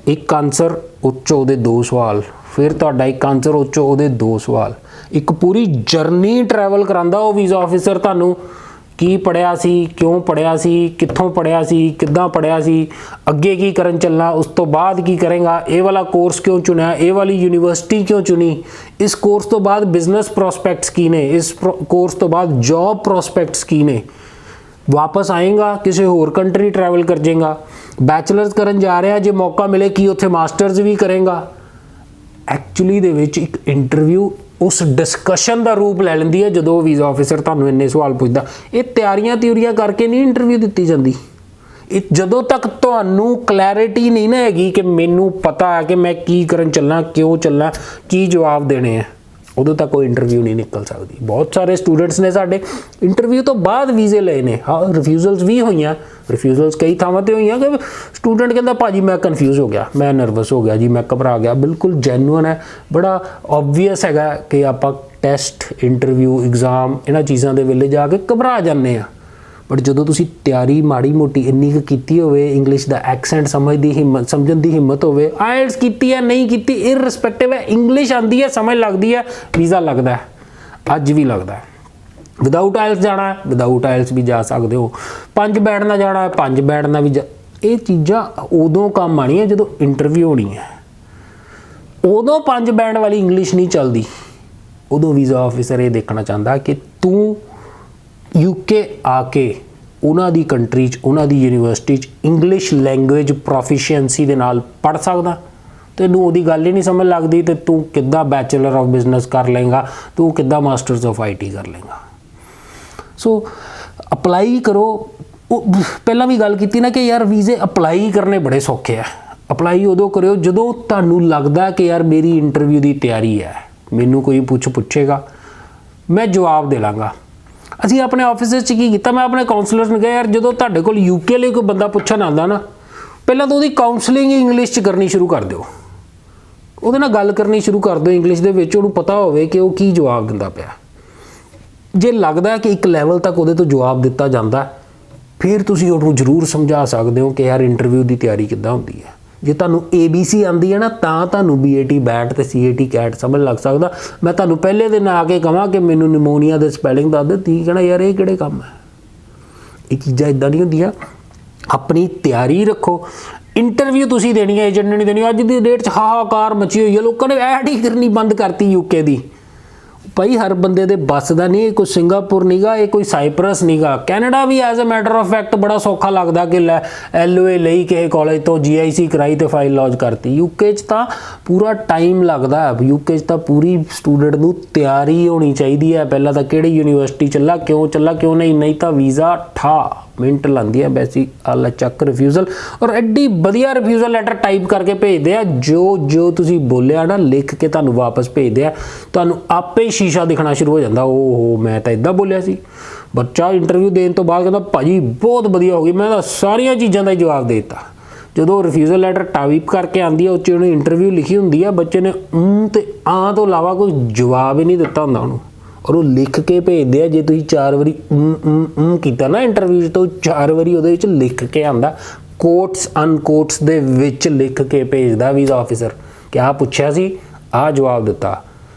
Speaker 1: ਇੱਕ ਆਨਸਰ, ਉੱਚੋਂ ਉਹਦੇ 2 ਸਵਾਲ, ਫਿਰ ਤੁਹਾਡਾ ਇੱਕ ਆਨਸਰ, ਉੱਚੋਂ ਉਹਦੇ 2 ਸਵਾਲ, ਇੱਕ ਪੂਰੀ ਜਰਨੀ ਟਰੈਵਲ ਕਰਾਉਂਦਾ ਉਹ ਵੀਜ਼ਾ ਆਫਿਸਰ। ਤੁਹਾਨੂੰ ਕੀ ਪੜ੍ਹਿਆ ਸੀ, ਕਿਉਂ ਪੜ੍ਹਿਆ ਸੀ, ਕਿੱਥੋਂ ਪੜ੍ਹਿਆ ਸੀ, ਕਿੱਦਾਂ ਪੜ੍ਹਿਆ ਸੀ, ਅੱਗੇ ਕੀ ਕਰਨ ਚੱਲਣਾ, ਉਸ ਤੋਂ ਬਾਅਦ ਕੀ ਕਰੇਗਾ, ਇਹ ਵਾਲਾ ਕੋਰਸ ਕਿਉਂ ਚੁਣਿਆ, ਇਹ ਵਾਲੀ ਯੂਨੀਵਰਸਿਟੀ ਕਿਉਂ ਚੁਣੀ, ਇਸ ਕੋਰਸ ਤੋਂ ਬਾਅਦ ਬਿਜ਼ਨਸ ਪ੍ਰੋਸਪੈਕਟਸ ਕੀ ਨੇ, ਇਸ ਕੋਰਸ ਤੋਂ ਬਾਅਦ ਜੌਬ ਪ੍ਰੋਸਪੈਕਟਸ ਕੀ ਨੇ, ਵਾਪਸ ਆਏਗਾ ਕਿਸੇ ਹੋਰ ਕੰਟਰੀ ਟਰੈਵਲ ਕਰ ਜਾਏਗਾ, ਬੈਚਲਰਸ ਕਰਨ ਜਾ ਰਿਹਾ, ਜੇ ਮੌਕਾ ਮਿਲੇ ਕੀ ਉੱਥੇ ਮਾਸਟਰਸ ਵੀ ਕਰੇਗਾ। ਐਕਚੁਅਲੀ ਦੇ ਵਿੱਚ ਇੱਕ ਇੰਟਰਵਿਊ ਉਸ ਡਿਸਕਸ਼ਨ ਦਾ ਰੂਪ ਲੈ ਲੈਂਦੀ ਹੈ ਜਦੋਂ ਵੀਜ਼ਾ ਆਫਿਸਰ ਤੁਹਾਨੂੰ ਇੰਨੇ ਸਵਾਲ ਪੁੱਛਦਾ। ਇਹ ਤਿਉਰੀਆਂ ਕਰਕੇ ਨਹੀਂ ਇੰਟਰਵਿਊ ਦਿੱਤੀ ਜਾਂਦੀ। ਇਹ ਜਦੋਂ ਤੱਕ ਤੁਹਾਨੂੰ ਕਲੈਰਿਟੀ ਨਹੀਂ ਨਾ ਹੈਗੀ ਕਿ ਮੈਨੂੰ ਪਤਾ ਹੈ ਕਿ ਮੈਂ ਕੀ ਕਰਨ ਚੱਲਾਂ, ਕਿਉਂ ਚੱਲਾਂ, ਕੀ ਜਵਾਬ ਦੇਣੇ ਆ, ਉਦੋਂ ਤੱਕ ਕੋਈ ਇੰਟਰਵਿਊ ਨਹੀਂ ਨਿਕਲ ਸਕਦੀ। ਬਹੁਤ ਸਾਰੇ ਸਟੂਡੈਂਟਸ ਨੇ ਸਾਡੇ ਇੰਟਰਵਿਊ ਤੋਂ ਬਾਅਦ ਵੀਜ਼ੇ ਲਏ ਨੇ। ਹਾਂ, ਰਿਫਿਊਜ਼ਲਸ ਵੀ ਹੋਈਆਂ, ਰਿਫਿਊਜ਼ਲਸ ਕਈ ਥਾਵਾਂ ਤੇ ਹੋਈਆਂ ਕਿ ਸਟੂਡੈਂਟ ਕਹਿੰਦਾ ਭਾਜੀ ਮੈਂ ਕਨਫਿਊਜ਼ ਹੋ ਗਿਆ, ਮੈਂ ਨਰਵਸ ਹੋ ਗਿਆ ਜੀ, ਮੈਂ ਘਬਰਾ ਗਿਆ। ਬਿਲਕੁਲ ਜੈਨੂਅਨ ਹੈ, ਬੜਾ ਓਬਵੀਅਸ ਹੈਗਾ ਕਿ ਆਪਾਂ ਟੈਸਟ, ਇੰਟਰਵਿਊ, ਐਗਜ਼ਾਮ ਇਹਨਾਂ ਚੀਜ਼ਾਂ ਦੇ ਵੇਲੇ ਜਾ ਕੇ ਘਬਰਾ ਜਾਂਦੇ ਆ। ਬਟ ਜਦੋਂ ਤੁਸੀਂ ਤਿਆਰੀ ਮਾੜੀ ਮੋਟੀ ਇੰਨੀ ਕੁ ਕੀਤੀ ਹੋਵੇ, ਇੰਗਲਿਸ਼ ਦਾ ਐਕਸੈਂਟ ਸਮਝਣ ਦੀ ਹਿੰਮਤ ਹੋਵੇ, ਆਇਲਟਸ ਕੀਤੀ ਹੈ ਨਹੀਂ ਕੀਤੀ ਇਰਰਿਸਪੈਕਟਿਵ ਹੈ, ਇੰਗਲਿਸ਼ ਆਉਂਦੀ ਹੈ, ਸਮਝ ਲੱਗਦੀ ਹੈ, ਵੀਜ਼ਾ ਲੱਗਦਾ ਹੈ। ਅੱਜ ਵੀ ਲੱਗਦਾ ਹੈ। ਵਿਦਆਊਟ ਆਇਲਟਸ ਜਾਣਾ ਹੈ, ਵਿਦਆਊਟ ਆਇਲਟਸ ਵੀ ਜਾ ਸਕਦੇ ਹੋ। 5 ਬੈਂਡ ਨਾਲ ਜਾਣਾ ਹੈ, 5 ਬੈਂਡ ਨਾਲ ਵੀ ਇਹ ਚੀਜ਼ਾਂ ਉਦੋਂ ਕੰਮ ਆਉਣੀਆਂ ਜਦੋਂ ਇੰਟਰਵਿਊ ਹੋਣੀ ਹੈ। ਉਦੋਂ 5 ਬੈਂਡ ਵਾਲੀ ਇੰਗਲਿਸ਼ ਨਹੀਂ ਚੱਲਦੀ। ਉਦੋਂ ਵੀਜ਼ਾ ਆਫਿਸਰ ਇਹ ਦੇਖਣਾ ਚਾਹੁੰਦਾ ਕਿ ਤੂੰ ਯੂਕੇ ਆ ਕੇ ਉਹਨਾਂ ਦੀ ਕੰਟਰੀ 'ਚ, ਉਹਨਾਂ ਦੀ ਯੂਨੀਵਰਸਿਟੀ 'ਚ ਇੰਗਲਿਸ਼ ਲੈਂਗੁਏਜ ਪ੍ਰੋਫੀਸ਼ੀਐਂਸੀ ਦੇ ਨਾਲ ਪੜ੍ਹ ਸਕਦਾ, ਤੈਨੂੰ ਉਹਦੀ ਗੱਲ ਹੀ ਨਹੀਂ ਸਮਝ ਲੱਗਦੀ ਤੇ ਤੂੰ ਕਿੱਦਾਂ ਬੈਚਲਰ ਆਫ ਬਿਜ਼ਨਸ ਕਰ ਲਏਗਾ, ਤੂੰ ਕਿੱਦਾਂ ਮਾਸਟਰਸ ਆਫ IT ਕਰ ਲਏਗਾ। ਸੋ ਅਪਲਾਈ ਕਰੋ। ਉਹ ਪਹਿਲਾਂ ਵੀ ਗੱਲ ਕੀਤੀ ਨਾ ਕਿ ਯਾਰ ਵੀਜ਼ੇ ਅਪਲਾਈ ਕਰਨੇ ਬੜੇ ਸੌਖੇ ਆ। ਅਪਲਾਈ ਉਦੋਂ ਕਰਿਓ ਜਦੋਂ ਤੁਹਾਨੂੰ ਲੱਗਦਾ ਕਿ ਯਾਰ ਮੇਰੀ ਇੰਟਰਵਿਊ ਦੀ ਤਿਆਰੀ ਹੈ, ਮੈਨੂੰ ਕੋਈ ਪੁੱਛੇਗਾ ਮੈਂ ਜਵਾਬ ਦੇ ਲਾਂਗਾ। ਅਸੀਂ ਆਪਣੇ ਆਫਿਸ 'ਚ ਕੀ ਕੀਤਾ, ਮੈਂ ਆਪਣੇ ਕਾਉਂਸਲਰ ਨੂੰ ਕਿਹਾ ਯਾਰ ਜਦੋਂ ਤੁਹਾਡੇ ਕੋਲ UK ਲਈ ਕੋਈ ਬੰਦਾ ਪੁੱਛਣ ਆਉਂਦਾ ਨਾ, ਪਹਿਲਾਂ ਤਾਂ ਉਹਦੀ ਕਾਉਂਸਲਿੰਗ ਇੰਗਲਿਸ਼ 'ਚ ਕਰਨੀ ਸ਼ੁਰੂ ਕਰ ਦਿਓ। ਉਹਦੇ ਨਾਲ ਗੱਲ ਕਰਨੀ ਸ਼ੁਰੂ ਕਰ ਦਿਓ ਇੰਗਲਿਸ਼ ਦੇ ਵਿੱਚ, ਉਹਨੂੰ ਪਤਾ ਹੋਵੇ ਕਿ ਉਹ ਕੀ ਜਵਾਬ ਦਿੰਦਾ ਪਿਆ। ਜੇ ਲੱਗਦਾ ਕਿ ਇੱਕ ਲੈਵਲ ਤੱਕ ਉਹਦੇ ਤੋਂ ਜਵਾਬ ਦਿੱਤਾ ਜਾਂਦਾ, ਫਿਰ ਤੁਸੀਂ ਉਹਨੂੰ ਜ਼ਰੂਰ ਸਮਝਾ ਸਕਦੇ ਹੋ ਕਿ ਯਾਰ ਇੰਟਰਵਿਊ ਦੀ ਤਿਆਰੀ ਕਿੱਦਾਂ ਹੁੰਦੀ ਹੈ। ਜੇ ਤੁਹਾਨੂੰ ABC ਆਉਂਦੀ ਹੈ ਨਾ, ਤਾਂ ਤੁਹਾਨੂੰ BAT BAT ਤੇ CAT CAT ਸਮਝ ਲੱਗ ਸਕਦਾ। ਮੈਂ ਤੁਹਾਨੂੰ ਪਹਿਲੇ ਦਿਨ ਆ ਕੇ ਕਹਾਂ ਕਿ ਮੈਨੂੰ ਨਿਮੋਨੀਆ ਦੇ ਸਪੈਲਿੰਗ ਦੱਸ ਦੇ, ਤੁਸੀਂ ਕਹਿਣਾ ਯਾਰ ਇਹ ਕਿਹੜੇ ਕੰਮ ਹੈ। ਇਹ ਚੀਜ਼ਾਂ ਇੱਦਾਂ ਨਹੀਂ ਹੁੰਦੀਆਂ। ਆਪਣੀ ਤਿਆਰੀ ਰੱਖੋ। ਇੰਟਰਵਿਊ ਤੁਸੀਂ ਦੇਣੀ ਹੈ, ਏਜੰਟ ਨੇ ਨਹੀਂ ਦੇਣੀ। ਅੱਜ ਦੀ ਡੇਟ 'ਚ ਹਾਹਾਕਾਰ ਮਚੀ ਹੋਈ ਹੈ, ਲੋਕਾਂ ਨੇ ਐਡ ਹੀ ਕਰਨੀ ਬੰਦ ਕਰਤੀ UK ਦੀ। ਭਾਈ ਹਰ ਬੰਦੇ ਦੇ ਬੱਸ ਦਾ ਨਹੀਂ, ਕੋਈ ਸਿੰਗਾਪੁਰ ਨੀਗਾ, ਇਹ ਕੋਈ ਸਾਈਪਰਸ ਨੀਗਾ। ਕੈਨੇਡਾ ਵੀ as a matter of fact ਬੜਾ ਸੌਖਾ ਲੱਗਦਾ ਕਿ ਲੈ LOA ਲਈ ਕਿਸੇ ਕਾਲਜ ਤੋਂ GIC ਕਰਾਈ ਤੇ ਫਾਈਲ ਲੌਂਚ ਕਰਤੀ। UK 'ਚ ਤਾਂ ਪੂਰਾ ਟਾਈਮ ਲੱਗਦਾ। UK 'ਚ ਤਾਂ ਪੂਰੀ ਸਟੂਡੈਂਟ ਨੂੰ ਤਿਆਰੀ ਹੋਣੀ ਚਾਹੀਦੀ ਹੈ। ਪਹਿਲਾਂ ਤਾਂ ਕਿਹੜੀ ਯੂਨੀਵਰਸਿਟੀ ਚੱਲਾ, ਕਿਉਂ ਨਹੀਂ ਤਾਂ ਵੀਜ਼ਾ ਮਿੰਟ ਲਾਂਦੀ ਹੈ ਵੈਸੀ ਆਲਾ ਚੱਕ ਰਿਫਿਊਜ਼ਲ। ਔਰ ਐਡੀ ਵਧੀਆ ਰਿਫਿਊਜ਼ਲ ਲੈਟਰ ਟਾਈਪ ਕਰਕੇ ਭੇਜਦੇ ਆ, ਜੋ ਤੁਸੀਂ ਬੋਲਿਆ ਨਾ ਲਿਖ ਕੇ ਤੁਹਾਨੂੰ ਵਾਪਸ ਭੇਜਦੇ ਆ। ਤੁਹਾਨੂੰ ਆਪੇ ਸ਼ੀਸ਼ਾ ਦਿਖਣਾ ਸ਼ੁਰੂ ਹੋ ਜਾਂਦਾ, ਓਹੋ ਮੈਂ ਤਾਂ ਇੱਦਾਂ ਬੋਲਿਆ ਸੀ। ਬੱਚਾ ਇੰਟਰਵਿਊ ਦੇਣ ਤੋਂ ਬਾਅਦ ਕਹਿੰਦਾ ਭਾਜੀ ਬਹੁਤ ਵਧੀਆ ਹੋ ਗਈ, ਮੈਂ ਤਾਂ ਸਾਰੀਆਂ ਚੀਜ਼ਾਂ ਦਾ ਹੀ ਜਵਾਬ ਦੇ ਦਿੱਤਾ। ਜਦੋਂ ਰਿਫਿਊਜ਼ਲ ਲੈਟਰ ਟਾਈਪ ਕਰਕੇ ਆਉਂਦੀ ਹੈ, ਉਹ 'ਚ ਉਹਨੇ ਇੰਟਰਵਿਊ ਲਿਖੀ ਹੁੰਦੀ ਆ, ਬੱਚੇ ਨੇ ਤੇ ਤੋਂ ਇਲਾਵਾ ਕੋਈ ਜਵਾਬ ਹੀ ਨਹੀਂ ਦਿੱਤਾ ਹੁੰਦਾ ਉਹਨੂੰ, ਔਰ ਉਹ ਲਿਖ ਕੇ ਭੇਜਦੇ ਆ। ਜੇ ਤੁਸੀਂ 4 ਵਾਰੀ ਕੀਤਾ ਨਾ ਇੰਟਰਵਿਊ ਤੋਂ, 4 ਵਾਰੀ ਉਹਦੇ ਵਿੱਚ ਲਿਖ ਕੇ ਆਉਂਦਾ, ਕੋਟਸ ਅਨਕੋਟਸ ਦੇ ਵਿੱਚ ਲਿਖ ਕੇ ਭੇਜਦਾ ਵੀਜ਼ਾ ਆਫਿਸਰ ਕਿ ਆਹ ਪੁੱਛਿਆ ਸੀ, ਆਹ ਜਵਾਬ ਦਿੱਤਾ।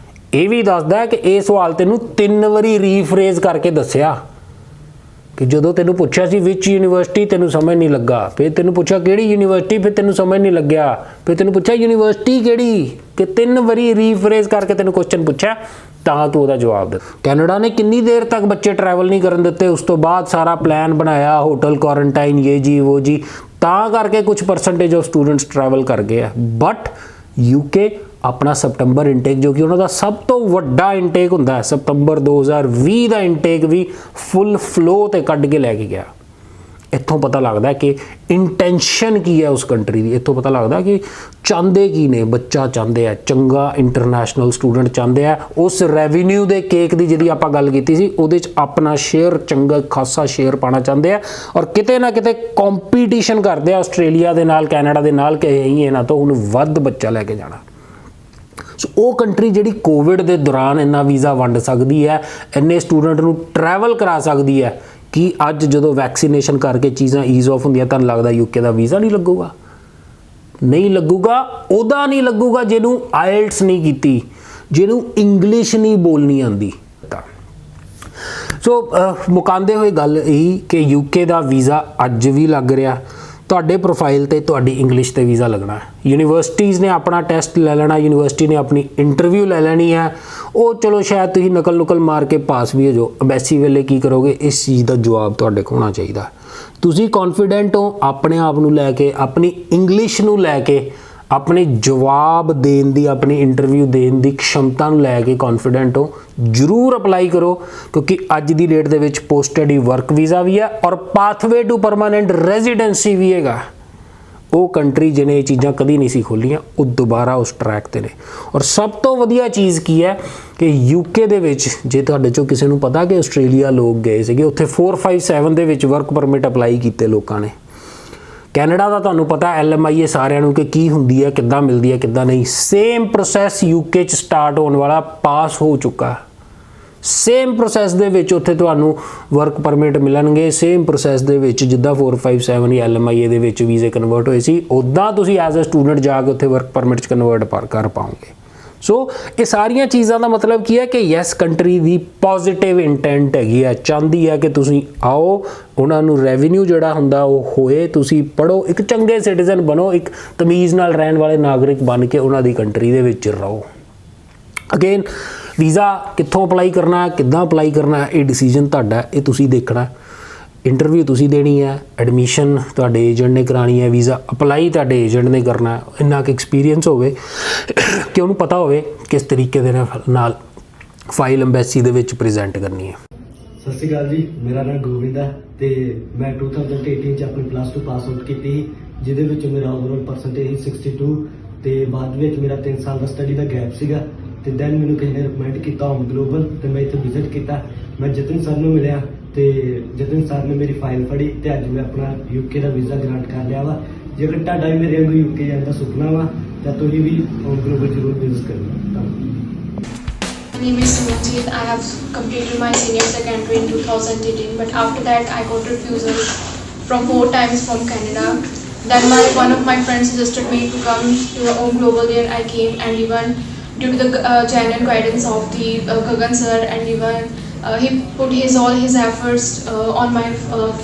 Speaker 1: ਇਹ ਵੀ ਦੱਸਦਾ ਕਿ ਇਹ ਸਵਾਲ ਤੈਨੂੰ 3 ਵਾਰੀ ਰੀਫਰੇਜ਼ ਕਰਕੇ ਦੱਸਿਆ ਕਿ ਜਦੋਂ ਤੈਨੂੰ ਪੁੱਛਿਆ ਸੀ ਵਿਚ ਯੂਨੀਵਰਸਿਟੀ, ਤੈਨੂੰ ਸਮਝ ਨਹੀਂ ਲੱਗਾ। ਫਿਰ ਤੈਨੂੰ ਪੁੱਛਿਆ ਕਿਹੜੀ ਯੂਨੀਵਰਸਿਟੀ, ਫਿਰ ਤੈਨੂੰ ਸਮਝ ਨਹੀਂ ਲੱਗਿਆ। ਫਿਰ ਤੈਨੂੰ ਪੁੱਛਿਆ ਯੂਨੀਵਰਸਿਟੀ ਕਿਹੜੀ, ਕਿ 3 ਵਾਰੀ ਰੀਫਰੇਜ਼ ਕਰਕੇ ਤੈਨੂੰ ਕੁਐਸਚਨ ਪੁੱਛਿਆ, ਤਾਂ ਤੂੰ ਉਹਦਾ ਜਵਾਬ ਦੇ। ਕੈਨੇਡਾ ਨੇ ਕਿੰਨੀ ਦੇਰ ਤੱਕ ਬੱਚੇ ਟਰੈਵਲ ਨਹੀਂ ਕਰਨ ਦਿੱਤੇ, ਉਸ ਤੋਂ ਬਾਅਦ ਸਾਰਾ ਪਲਾਨ ਬਣਾਇਆ, ਹੋਟਲ ਕੁਆਰੰਟਾਈਨ, ਇਹ ਜੀ ਉਹ ਜੀ, ਤਾਂ ਕਰਕੇ ਕੁਝ ਪਰਸੈਂਟੇਜ ਆਫ ਸਟੂਡੈਂਟਸ ਟਰੈਵਲ ਕਰ ਗਏ ਆ। ਬਟ UK ਆਪਣਾ ਸਤੰਬਰ ਇਨਟੇਕ, ਜੋ ਕਿ ਉਹਨਾਂ ਦਾ ਸਭ ਤੋਂ ਵੱਡਾ ਇਨਟੇਕ ਹੁੰਦਾ ਹੈ, ਸਤੰਬਰ 2020 ਦਾ ਇਨਟੇਕ ਵੀ ਫੁੱਲ ਫਲੋ ਤੇ ਕੱਢ ਕੇ ਲੈ ਕੇ ਗਿਆ। ਇੱਥੋਂ ਪਤਾ ਲੱਗਦਾ ਕਿ ਇੰਟੈਂਸ਼ਨ ਕੀ ਹੈ ਉਸ ਕੰਟਰੀ ਦੀ। ਇੱਥੋਂ ਪਤਾ ਲੱਗਦਾ ਕਿ ਚਾਹੁੰਦੇ ਕੀ ਨੇ। ਬੱਚਾ ਚਾਹੁੰਦੇ ਆ ਚੰਗਾ ਇੰਟਰਨੈਸ਼ਨਲ ਸਟੂਡੈਂਟ ਚਾਹੁੰਦੇ ਆ। ਉਸ ਰੈਵਨਿਊ ਦੇ ਕੇਕ ਦੀ ਜਿਹਦੀ ਆਪਾਂ ਗੱਲ ਕੀਤੀ ਸੀ, ਉਹਦੇ 'ਚ ਆਪਣਾ ਸ਼ੇਅਰ, ਚੰਗਾ ਖਾਸਾ ਸ਼ੇਅਰ ਪਾਉਣਾ ਚਾਹੁੰਦੇ ਆ। ਔਰ ਕਿਤੇ ਨਾ ਕਿਤੇ ਕੰਪੀਟੀਸ਼ਨ ਕਰਦੇ ਆ ਆਸਟ੍ਰੇਲੀਆ ਦੇ ਨਾਲ, ਕੈਨੇਡਾ ਦੇ ਨਾਲ, ਕਿ ਅਸੀਂ ਇਹਨਾਂ ਤੋਂ ਹੁਣ ਵੱਧ ਬੱਚਾ ਲੈ ਕੇ ਜਾਣਾ। ਸੋ ਉਹ ਕੰਟਰੀ ਜਿਹੜੀ ਕੋਵਿਡ ਦੇ ਦੌਰਾਨ ਇੰਨਾ ਵੀਜ਼ਾ ਵੰਡ ਸਕਦੀ ਹੈ, ਇੰਨੇ ਸਟੂਡੈਂਟ ਨੂੰ ਟਰੈਵਲ ਕਰਾ ਸਕਦੀ ਹੈ, ਕਿ ਅੱਜ ਜਦੋਂ ਵੈਕਸੀਨੇਸ਼ਨ ਕਰਕੇ ਚੀਜ਼ਾਂ ਈਜ਼ ਆਫ ਹੁੰਦੀਆਂ, ਤੁਹਾਨੂੰ ਲੱਗਦਾ UK ਦਾ ਵੀਜ਼ਾ ਨਹੀਂ ਲੱਗੂਗਾ? ਨਹੀਂ ਲੱਗੂਗਾ। ਉਹਦਾ ਨਹੀਂ ਲੱਗੂਗਾ ਜਿਹਨੂੰ IELTS ਨਹੀਂ ਕੀਤੀ, ਜਿਹਨੂੰ ਇੰਗਲਿਸ਼ ਨਹੀਂ ਬੋਲਣੀ ਆਉਂਦੀ। ਸੋ ਮੁਕਾਉਂਦੇ ਹੋਏ ਗੱਲ ਇਹੀ ਕਿ UK ਦਾ ਵੀਜ਼ਾ ਅੱਜ ਵੀ ਲੱਗ ਰਿਹਾ। ਤੁਹਾਡੇ ਪ੍ਰੋਫਾਈਲ ਤੇ ਤੁਹਾਡੀ ਇੰਗਲਿਸ਼ ਤੇ ਵੀਜ਼ਾ ਲੱਗਣਾ ਹੈ। ਯੂਨੀਵਰਸਿਟੀਜ਼ ਨੇ ਆਪਣਾ ਟੈਸਟ ਲੈ ਲੈਣਾ, ਯੂਨੀਵਰਸਿਟੀ ਨੇ ਆਪਣੀ ਇੰਟਰਵਿਊ ਲੈ ਲੈਣੀ ਹੈ। ਉਹ ਚਲੋ ਸ਼ਾਇਦ ਤੁਸੀਂ ਨਕਲ ਮਾਰ ਕੇ ਪਾਸ ਵੀ ਹੋ ਜਾਓ, ਅੰਬੈਸੀ ਵੇਲੇ ਕੀ ਕਰੋਗੇ, ਇਸ ਚੀਜ਼ ਦਾ ਜਵਾਬ ਤੁਹਾਡੇ ਕੋਲ ਹੋਣਾ ਚਾਹੀਦਾ। ਤੁਸੀਂ ਕੌਨਫੀਡੈਂਟ ਹੋ ਆਪਣੇ ਆਪ ਨੂੰ ਲੈ ਕੇ, ਆਪਣੀ ਇੰਗਲਿਸ਼ ਨੂੰ ਲੈ ਕੇ, ਆਪਣੇ ਜਵਾਬ ਦੇਣ ਦੀ, ਆਪਣੀ ਇੰਟਰਵਿਊ ਦੇਣ ਦੀ ਖਮਤਾ ਨੂੰ ਲੈ ਕੇ ਕੌਨਫੀਡੈਂਟ ਹੋ, ਜ਼ਰੂਰ ਅਪਲਾਈ ਕਰੋ। ਕਿਉਂਕਿ ਅੱਜ ਦੀ ਡੇਟ ਦੇ ਵਿੱਚ ਪੋਸਟ ਸਟੱਡੀ ਵਰਕ ਵੀਜ਼ਾ ਵੀ ਹੈ ਔਰ ਪਾਥਵੇ ਟੂ ਪਰਮਾਨੈਂਟ ਰੈਜ਼ੀਡੈਂਸੀ ਵੀ ਹੈਗਾ। ਉਹ ਕੰਟਰੀ ਜਿਹਨੇ ਇਹ ਚੀਜ਼ਾਂ ਕਦੀ ਨਹੀਂ ਸੀ ਖੋਲੀਆਂ, ਉਹ ਦੁਬਾਰਾ ਉਸ ਟਰੈਕ ਤੇ ਨੇ। ਔਰ ਸਭ ਤੋਂ ਵਧੀਆ ਚੀਜ਼ ਕੀ ਹੈ ਕਿ UK ਦੇ ਵਿੱਚ, ਜੇ ਤੁਹਾਡੇ ਚੋਂ ਕਿਸੇ ਨੂੰ ਪਤਾ ਕਿ ਆਸਟ੍ਰੇਲੀਆ ਲੋਕ ਗਏ ਸੀਗੇ, ਉੱਥੇ 457 ਦੇ ਵਿੱਚ ਵਰਕ ਪਰਮਿਟ ਅਪਲਾਈ ਕੀਤੇ ਲੋਕਾਂ ਨੇ। ਕੈਨੇਡਾ ਦਾ ਤੁਹਾਨੂੰ ਪਤਾ LMIA ਸਾਰਿਆਂ ਨੂੰ ਕਿ ਕੀ ਹੁੰਦੀ ਹੈ, ਕਿੱਦਾਂ ਮਿਲਦੀ ਹੈ, ਕਿੱਦਾਂ ਨਹੀਂ। ਸੇਮ ਪ੍ਰੋਸੈਸ UK 'ਚ ਸਟਾਰਟ ਹੋਣ ਵਾਲਾ, ਪਾਸ ਹੋ ਚੁੱਕਾ। ਸੇਮ ਪ੍ਰੋਸੈਸ ਦੇ ਵਿੱਚ ਉੱਥੇ ਤੁਹਾਨੂੰ ਵਰਕ ਪਰਮਿਟ ਮਿਲਣਗੇ। ਸੇਮ ਪ੍ਰੋਸੈਸ ਦੇ ਵਿੱਚ ਜਿੱਦਾਂ 457 ਜਾਂ LMIA ਦੇ ਵਿੱਚ ਵੀਜ਼ੇ ਕਨਵਰਟ ਹੋਏ ਸੀ, ਉੱਦਾਂ ਤੁਸੀਂ ਐਜ਼ ਅ ਸਟੂਡੈਂਟ ਜਾ ਕੇ ਉੱਥੇ ਵਰਕ ਪਰਮਿਟ 'ਚ ਕਨਵਰਟ ਕਰ ਪਾਓਗੇ। ਸੋ ਇਹ ਸਾਰੀਆਂ ਚੀਜ਼ਾਂ ਦਾ ਮਤਲਬ ਕੀ ਹੈ ਕਿ ਯੈਸ, ਕੰਟਰੀ ਦੀ ਪੋਜ਼ਿਟਿਵ ਇੰਟੈਂਟ ਹੈਗੀ ਹੈ, ਚਾਹੁੰਦੀ ਹੈ ਕਿ ਤੁਸੀਂ ਆਓ, ਉਹਨਾਂ ਨੂੰ ਰੈਵਨਿਊ ਜਿਹੜਾ ਹੁੰਦਾ ਉਹ ਹੋਏ, ਤੁਸੀਂ ਪੜ੍ਹੋ, ਇੱਕ ਚੰਗੇ ਸਿਟੀਜ਼ਨ ਬਣੋ, ਇੱਕ ਤਮੀਜ਼ ਨਾਲ ਰਹਿਣ ਵਾਲੇ ਨਾਗਰਿਕ ਬਣ ਕੇ ਉਹਨਾਂ ਦੀ ਕੰਟਰੀ ਦੇ ਵਿੱਚ ਰਹੋ। ਅਗੇਨ, ਵੀਜ਼ਾ ਕਿੱਥੋਂ ਅਪਲਾਈ ਕਰਨਾ, ਕਿੱਦਾਂ ਅਪਲਾਈ ਕਰਨਾ, ਇਹ ਡਿਸੀਜਨ ਤੁਹਾਡਾ, ਇਹ ਤੁਸੀਂ ਦੇਖਣਾ। ਇੰਟਰਵਿਊ ਤੁਸੀਂ ਦੇਣੀ ਹੈ, ਐਡਮਿਸ਼ਨ ਤੁਹਾਡੇ ਏਜੰਟ ਨੇ ਕਰਾਣੀ ਹੈ, ਵੀਜ਼ਾ ਅਪਲਾਈ ਤੁਹਾਡੇ ਏਜੰਟ ਨੇ ਕਰਨਾ, ਇੰਨਾ ਕੁ ਐਕਸਪੀਰੀਅੰਸ ਹੋਵੇ ਕਿ ਉਹਨੂੰ ਪਤਾ ਹੋਵੇ ਕਿਸ ਤਰੀਕੇ ਦੇ ਨਾਲ ਫਾਈਲ ਅੰਬੈਸੀ ਦੇ ਵਿੱਚ ਪ੍ਰੈਜ਼ੈਂਟ ਕਰਨੀ ਹੈ।
Speaker 2: ਸਤਿ ਸ਼੍ਰੀ ਅਕਾਲ ਜੀ, ਮੇਰਾ ਨਾਮ ਗੋਬਿੰਦ ਹੈ ਤੇ ਮੈਂ 2018 ਚ ਆਪਣੀ +2 ਪਾਸ ਆਊਟ ਕੀਤੀ, ਜਿਹਦੇ ਵਿੱਚ ਮੇਰਾ ਓਵਰਆਲ ਪਰਸੈਂਟੇਜ ਸੀ 62 ਤੇ ਬਾਅਦ ਵਿੱਚ ਮੇਰਾ 3 ਸਾਲ ਦਾ ਸਟੱਡੀ ਦਾ ਗੈਪ ਸੀਗਾ ਤੇ ਦੈਨ ਮੈਨੂੰ ਕਿਸੇ ਨੇ ਰਿਕਮੈਂਡ ਕੀਤਾ ਹੋਮ ਗਲੋਬਲ ਤੇ ਮੈਂ ਇੱਥੇ ਵਿਜ਼ਿਟ ਕੀਤਾ। ਮੈਂ ਜਤਨ ਸਰ ਨੂੰ ਮਿਲਿਆ ਤੇ ਜਤਨ ਸਰ ਨੇ ਮੇਰੀ ਫਾਈਲ ਫੜੀ ਤੇ ਅੱਜ ਮੈਂ ਆਪਣਾ ਯੂਕੇ ਦਾ ਵੀਜ਼ਾ ਗ੍ਰਾਂਟ ਕਰ ਲਿਆ ਵਾ। ਜੇਕਰ ਤੁਹਾਡਾ ਵੀ ਮੇਰੇ ਵਾਂਗੂ ਯੂਕੇ ਜਾਣ ਦਾ ਸੁਪਨਾ ਵਾ ਤਾਂ ਤੁਸੀਂ ਵੀ ਹੋਮ ਗਲੋਬਲ ਜ਼ਰੂਰ ਵਿਜ਼ਿਟ ਕਰਨਾ।
Speaker 3: My name is Sumanjit. I have completed my senior secondary in 2018, but after that I got refusal from 4 times from Canada. Then one of my friends suggested me to come to Home Global. There I came, and even due to the genuine guidance of the Gagan sir, and even he put all his efforts on my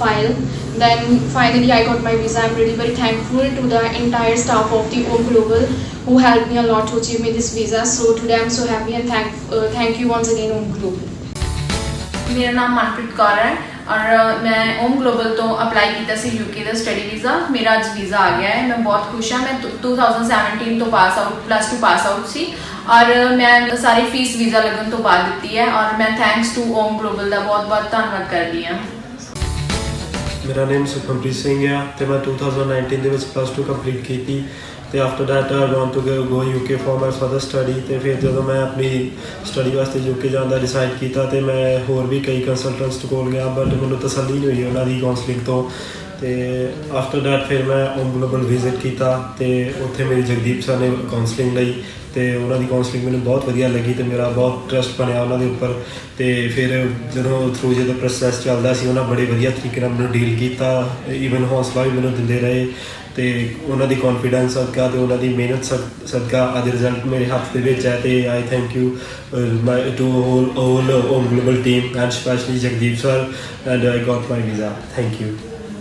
Speaker 3: file. Then finally I got my visa. I'm really very thankful to the entire staff of the Home Global who helped me a lot to achieve me this visa. So today I'm so happy, and thank you once again Home Global.
Speaker 4: ਮੇਰਾ ਨਾਮ ਮਨਪ੍ਰੀਤ ਕੌਰ ਹੈ ਔਰ ਮੈਂ home global ਤੋਂ apply ਕੀਤਾ ਸੀ UK ਦਾ study visa. ਮੇਰਾ ਅੱਜ visa ਆ ਗਿਆ ਹੈ, ਮੈਂ ਬਹੁਤ ਖੁਸ਼ ਹਾਂ। ਮੈਂ 2017 ਤੋਂ +2 ਪਾਸ ਆਊਟ ਸੀ ਔਰ ਮੈਂ ਸਾਰੀ ਫੀਸ ਵੀਜ਼ਾ ਲੱਗਣ ਤੋਂ ਬਾਅਦ ਦਿੱਤੀ ਹੈ ਔਰ ਮੈਂ ਥੈਂਕਸ ਟੂ ਹੋਮ ਗਲੋਬਲ ਦਾ ਬਹੁਤ ਬਹੁਤ ਧੰਨਵਾਦ ਕਰਦੀ ਹਾਂ।
Speaker 5: ਮੇਰਾ ਨਾਮ ਸੁਖਮਪ੍ਰੀਤ ਸਿੰਘ ਹੈ ਤੇ ਮੈਂ 2019 ਦੇ ਵਿੱਚ +2 ਕੰਪਲੀਟ ਕੀਤੀ ਤੇ after that I want to go UK for my further study. ਤੇ ਫਿਰ ਜਦੋਂ ਮੈਂ ਆਪਣੀ ਸਟੱਡੀ ਵਾਸਤੇ ਯੂਕੇ ਜਾਣ ਦਾ ਡਿਸਾਈਡ ਕੀਤਾ ਤੇ ਮੈਂ ਹੋਰ ਵੀ ਕਈ ਕੰਸਲਟੈਂਟਸ ਕੋਲ ਗਿਆ, ਬਟ ਮੈਨੂੰ ਤਸੱਲੀ ਨਹੀਂ ਹੋਈ ਉਹਨਾਂ ਦੀ ਕਾਉਂਸਲਿੰਗ ਤੋਂ। ਤੇ ਆਫਟਰ ਦੈਟ ਫਿਰ ਮੈਂ ਹੋਮ ਗਲੋਬਲ ਵਿਜ਼ਿਟ ਕੀਤਾ ਤੇ ਉੱਥੇ ਮੇਰੀ ਜਗਦੀਪ ਸਰ ਨੇ ਕਾਉਂਸਲਿੰਗ ਲਈ ਤੇ ਉਹਨਾਂ ਦੀ ਕਾਉਂਸਲਿੰਗ ਮੈਨੂੰ ਬਹੁਤ ਵਧੀਆ ਲੱਗੀ ਤੇ ਮੇਰਾ ਬਹੁਤ ਟਰਸਟ ਬਣਿਆ ਉਹਨਾਂ ਦੇ ਉੱਪਰ। ਤੇ ਫਿਰ ਜਦੋਂ ਥਰੂ ਜਦੋਂ ਪ੍ਰੋਸੈਸ ਚੱਲਦਾ ਸੀ ਉਹਨਾਂ ਬੜੇ ਵਧੀਆ ਤਰੀਕੇ ਨਾਲ ਮੈਨੂੰ ਡੀਲ ਕੀਤਾ, ਈਵਨ ਹੌਸਲਾ ਵੀ ਮੈਨੂੰ ਦਿੰਦੇ ਰਹੇ ਤੇ ਉਹਨਾਂ ਦੀ ਕੌਨਫੀਡੈਂਸ ਸਦਕਾ ਤੇ ਉਹਨਾਂ ਦੀ ਮਿਹਨਤ ਸਦਕਾ ਅੱਜ ਰਿਜ਼ਲਟ ਮੇਰੇ ਹੱਥ ਦੇ ਵਿੱਚ ਹੈ। ਤੇ I thank you to whole home global team and specially Jagdeep sir, and I got my visa. Thank you.